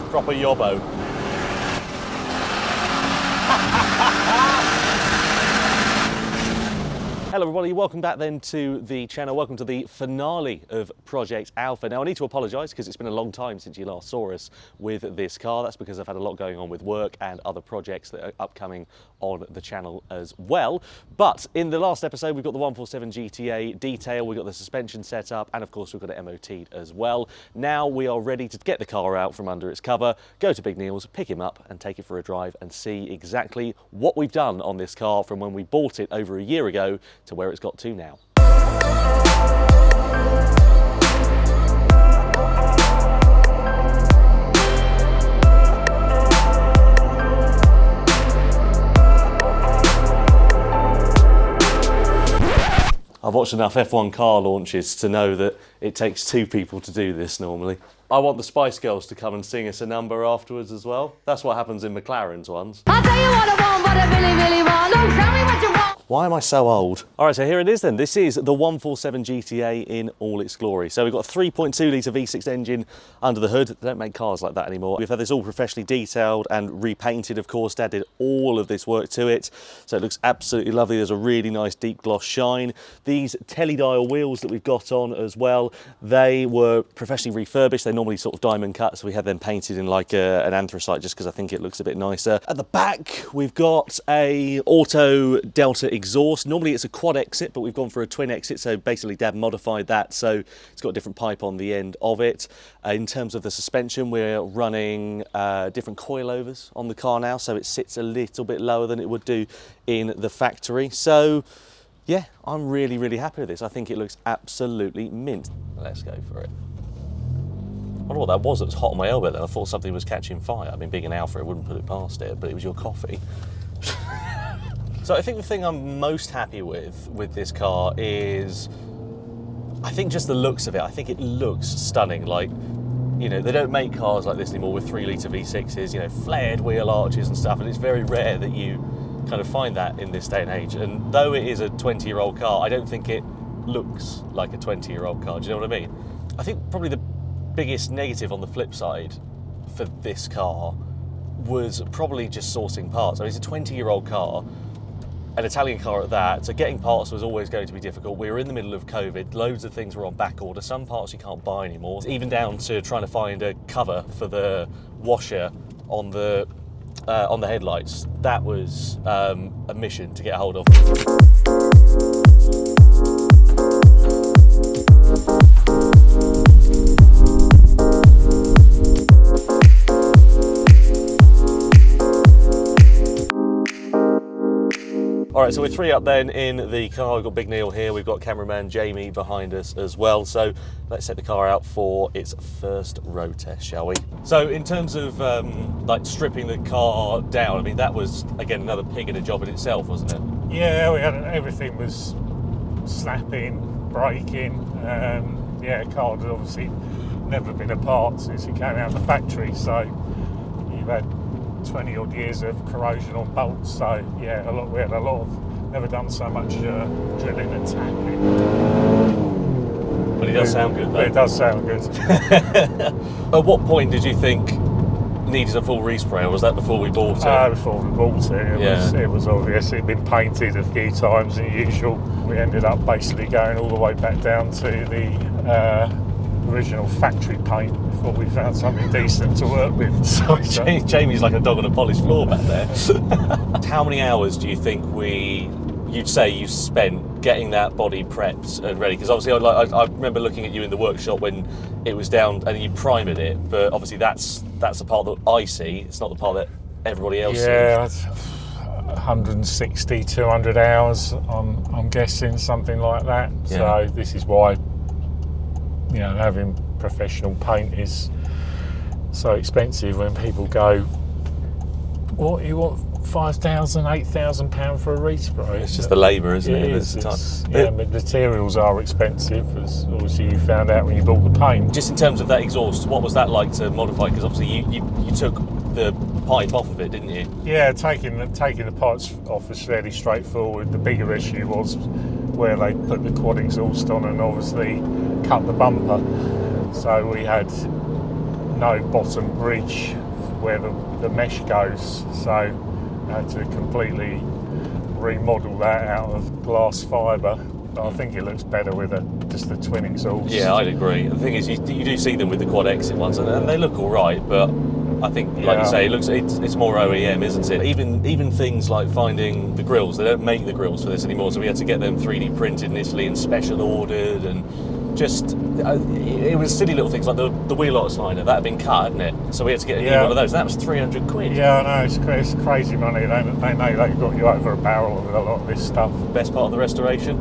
Proper yobbo. Hello everybody, welcome back then to the channel. Welcome to the finale of Project Alfa. Now I need to apologise because it's been a long time since you last saw us with this car. That's because I've had a lot going on with work and other projects that are upcoming on the channel as well. But in the last episode we've got the 147 GTA detail, we've got the suspension set up, and of course we've got it MOT'd as well. Now we are ready to get the car out from under its cover, go to Big Neil's, pick him up and take it for a drive and see exactly what we've done on this car from when we bought it over a year ago to where it's got to now. I've watched enough F1 car launches to know that it takes two people to do this normally. I want the Spice Girls to come and sing us a number afterwards as well. That's what happens in McLaren's ones. I'll tell you what I want, but I really, really want. Don't tell me what you want. Why am I so old? All right, so here it is then. This is the 147 GTA in all its glory. So we've got a 3.2 litre V6 engine under the hood. They don't make cars like that anymore. We've had this all professionally detailed and repainted, of course. Dad did all of this work to it. So it looks absolutely lovely. There's a really nice deep gloss shine. These teledial wheels that we've got on as well, they were professionally refurbished. They normally sort of diamond cut, so we had them painted in like an anthracite just because I think it looks a bit nicer. At the back, we've got a auto Delta exhaust. Normally it's a quad exit, but we've gone for a twin exit, so basically Dad modified that, so it's got a different pipe on the end of it. In terms of the suspension, we're running different coilovers on the car now, so it sits a little bit lower than it would do in the factory. So yeah, I'm really, really happy with this. I think it looks absolutely mint. Let's go for it. I wonder what that was hot on my elbow then. I thought something was catching fire. I mean, being an Alfa, I wouldn't put it past it, but it was your coffee. So I think the thing I'm most happy with this car is, I think just the looks of it. I think it looks stunning. Like, you know, they don't make cars like this anymore with 3 litre V6s, you know, flared wheel arches and stuff, and it's very rare that you kind of find that in this day and age. And though it is a 20-year-old car, I don't think it looks like a 20-year-old car. Do you know what I mean? I think probably the biggest negative on the flip side for this car was probably just sourcing parts. I mean, it's a 20-year-old car, an Italian car at that, so getting parts was always going to be difficult. We were in the middle of COVID, loads of things were on back order, some parts you can't buy anymore, even down to trying to find a cover for the washer on the headlights. That was a mission to get hold of. All right, so we're 3 up then in the car. We've got Big Neil here, we've got cameraman Jamie behind us as well. So let's set the car out for its first road test, shall we? So in terms of like stripping the car down, I mean, that was, again, another pig in a job in itself, wasn't it? Yeah, we had everything was slapping, braking. Yeah, car had obviously never been apart since it came out of the factory. So you've had 20 odd years of corrosion on bolts, so yeah, we had a lot of, never done so much drilling and tapping. But it does sound good though. It does sound good. At what point did you think needed a full respray, or was that before we bought it? Before we bought it, it was obvious. It'd been painted a few times than usual. We ended up basically going all the way back down to the original factory paint before we found something decent to work with. So Jamie's like a dog on a polished floor back there. How many hours do you think you'd say you spent getting that body prepped and ready? Because obviously I remember looking at you in the workshop when it was down and you primed it, but obviously that's the part that I see, it's not the part that everybody else sees. Yeah, 160, 200 hours, I'm guessing, something like that. Yeah. So this is why, you know, having professional paint is so expensive. When people go, what, you want £5,000, £8,000 for a respray? It's just the labour, isn't it? Yeah, materials are expensive, as obviously you found out when you bought the paint. Just in terms of that exhaust, what was that like to modify? Because obviously you took the pipe off of it, didn't you? Yeah, taking the pipes off was fairly straightforward. The bigger issue was where they put the quad exhaust on and obviously cut the bumper. So we had no bottom bridge where the mesh goes, so I had to completely remodel that out of glass fibre. But I think it looks better with just the twin exhaust. Yeah, I'd agree. The thing is, you do see them with the quad exit ones, and they look all right, but I think, like you say, it's more OEM, isn't it? Even things like finding the grills, they don't make the grills for this anymore, so we had to get them 3D printed in Italy and special ordered, and just it was silly little things like the wheel arch liner that had been cut, hadn't it? So we had to get a new one of those. And that was 300 quid. Yeah, I know, it's crazy money. They know they've got you over a barrel with a lot of this stuff. Best part of the restoration?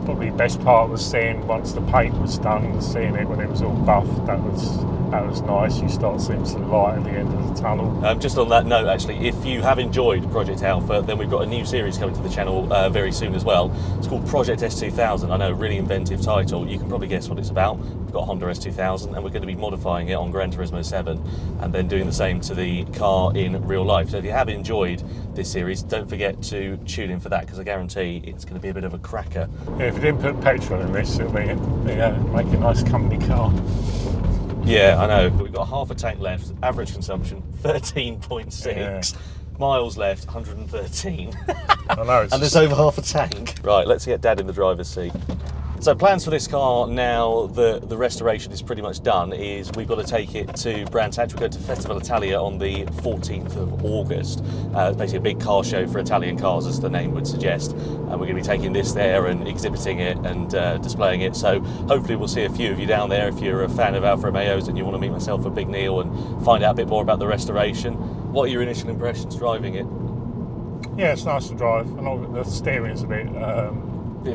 Probably best part was seeing once the paint was done, seeing it when it was all buffed. That was nice. You start seeing some light at the end of the tunnel. Just on that note, actually, if you have enjoyed Project Alpha, then we've got a new series coming to the channel very soon as well. It's called Project S2000. I know, really inventive title. You can probably guess what it's about. We've got a Honda S2000, and we're going to be modifying it on Gran Turismo 7, and then doing the same to the car in real life. So if you have enjoyed this series, don't forget to tune in for that, because I guarantee it's going to be a bit of a cracker. Yeah, if you didn't put petrol in this, it'll make a nice company car. Yeah, I know. We've got half a tank left. Average consumption 13.6. Yeah. Miles left 113. I know. And there's over half a tank. Right, let's get Dad in the driver's seat. So plans for this car now that the restoration is pretty much done is we've got to take it to Brands Hatch. We're going to Festival Italia on the 14th of August. Basically a big car show for Italian cars, as the name would suggest. And we're going to be taking this there and exhibiting it and displaying it. So hopefully we'll see a few of you down there if you're a fan of Alfa Romeos and you want to meet myself or Big Neil and find out a bit more about the restoration. What are your initial impressions driving it? Yeah, it's nice to drive. I know the steering's a bit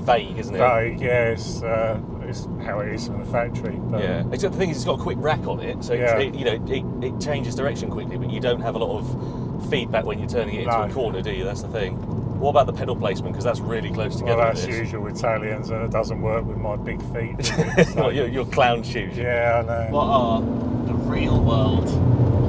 vague, isn't it? Vague, yeah. It's how it is from the factory. But yeah. Except the thing is, it's got a quick rack on it, so yeah. it changes direction quickly, but you don't have a lot of feedback when you're turning it into a corner, do you? That's the thing. What about the pedal placement? Because that's really close together. Well, that's usual with Italians, and it doesn't work with my big feet. So. What, your clown shoes? Yeah, I know. What are the real world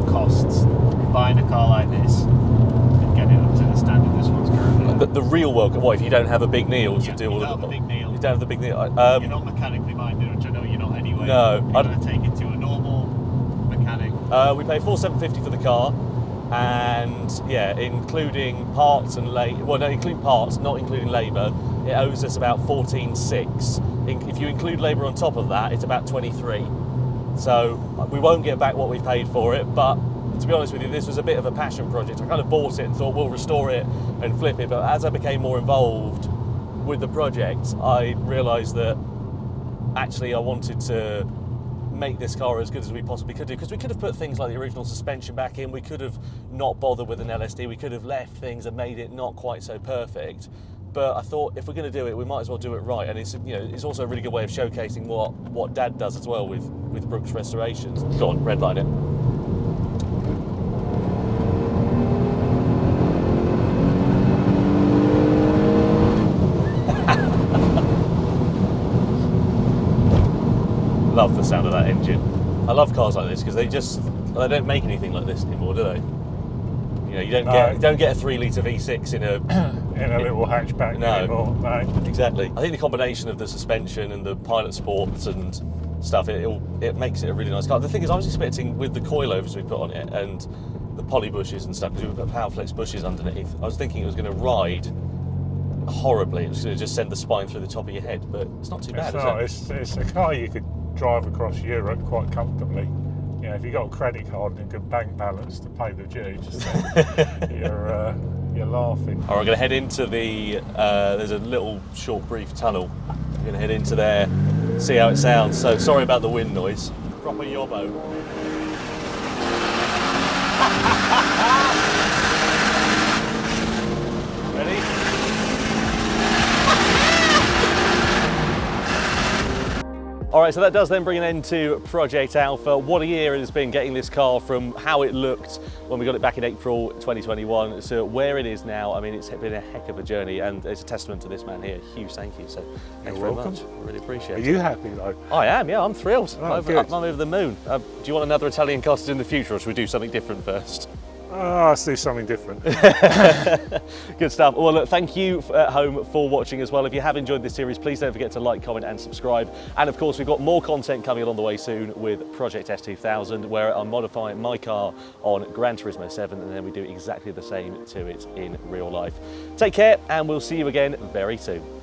costs of buying a car like this and getting it up to the standard this one's currently? The real world. What if you don't have a Big Neil to do all of the Big Neil. You don't have the Big Neil. You're not mechanically minded, which I know you're not anyway. No, you're going to take it to a normal mechanic. We pay $4,750 for the car, and yeah, including parts and labour. Well, no, including parts, not including labour. It owes us about $14,600. If you include labour on top of that, it's about $23,000. So we won't get back what we paid for it, but to be honest with you, this was a bit of a passion project. I kind of bought it and thought we'll restore it and flip it, but as I became more involved with the project, I realised that actually I wanted to make this car as good as we possibly could do, because we could have put things like the original suspension back in, we could have not bothered with an LSD, we could have left things and made it not quite so perfect. But I thought if we're going to do it, we might as well do it right, and it's also a really good way of showcasing what Dad does as well with Brooks Restorations. Go on, redline it. Love the sound of that engine. I love cars like this because they don't make anything like this anymore, do they? You know, you don't get a 3-litre V6 in a little hatchback anymore. No. Exactly. I think the combination of the suspension and the Pilot Sports and stuff, it makes it a really nice car. The thing is, I was expecting with the coilovers we put on it and the poly bushes and stuff, because we put Powerflex bushes underneath, I was thinking it was going to ride horribly. It was going to just send the spine through the top of your head, but it's not too bad, is it? It's a car you could drive across Europe quite comfortably. You know, if you've got a credit card and a good bank balance to pay the dues, you're laughing. All right, we're going to head into the, there's a little short brief tunnel. We're going to head into there, see how it sounds. So sorry about the wind noise. Proper yobbo. Ready? All right, so that does then bring an end to Project Alpha. What a year it has been getting this car from how it looked when we got it back in April 2021 to where it is now. I mean, it's been a heck of a journey, and it's a testament to this man here. Huge thank you. So thanks very much. I really appreciate it. Are you happy though? I am, yeah, I'm thrilled. Oh, I'm over the moon. Do you want another Italian car to do in the future, or should we do something different first? Oh, let's do something different. Good stuff. Well, look, thank you at home for watching as well. If you have enjoyed this series, please don't forget to like, comment and subscribe. And of course, we've got more content coming along the way soon with Project S2000, where I'm modifying my car on Gran Turismo 7, and then we do exactly the same to it in real life. Take care, and we'll see you again very soon.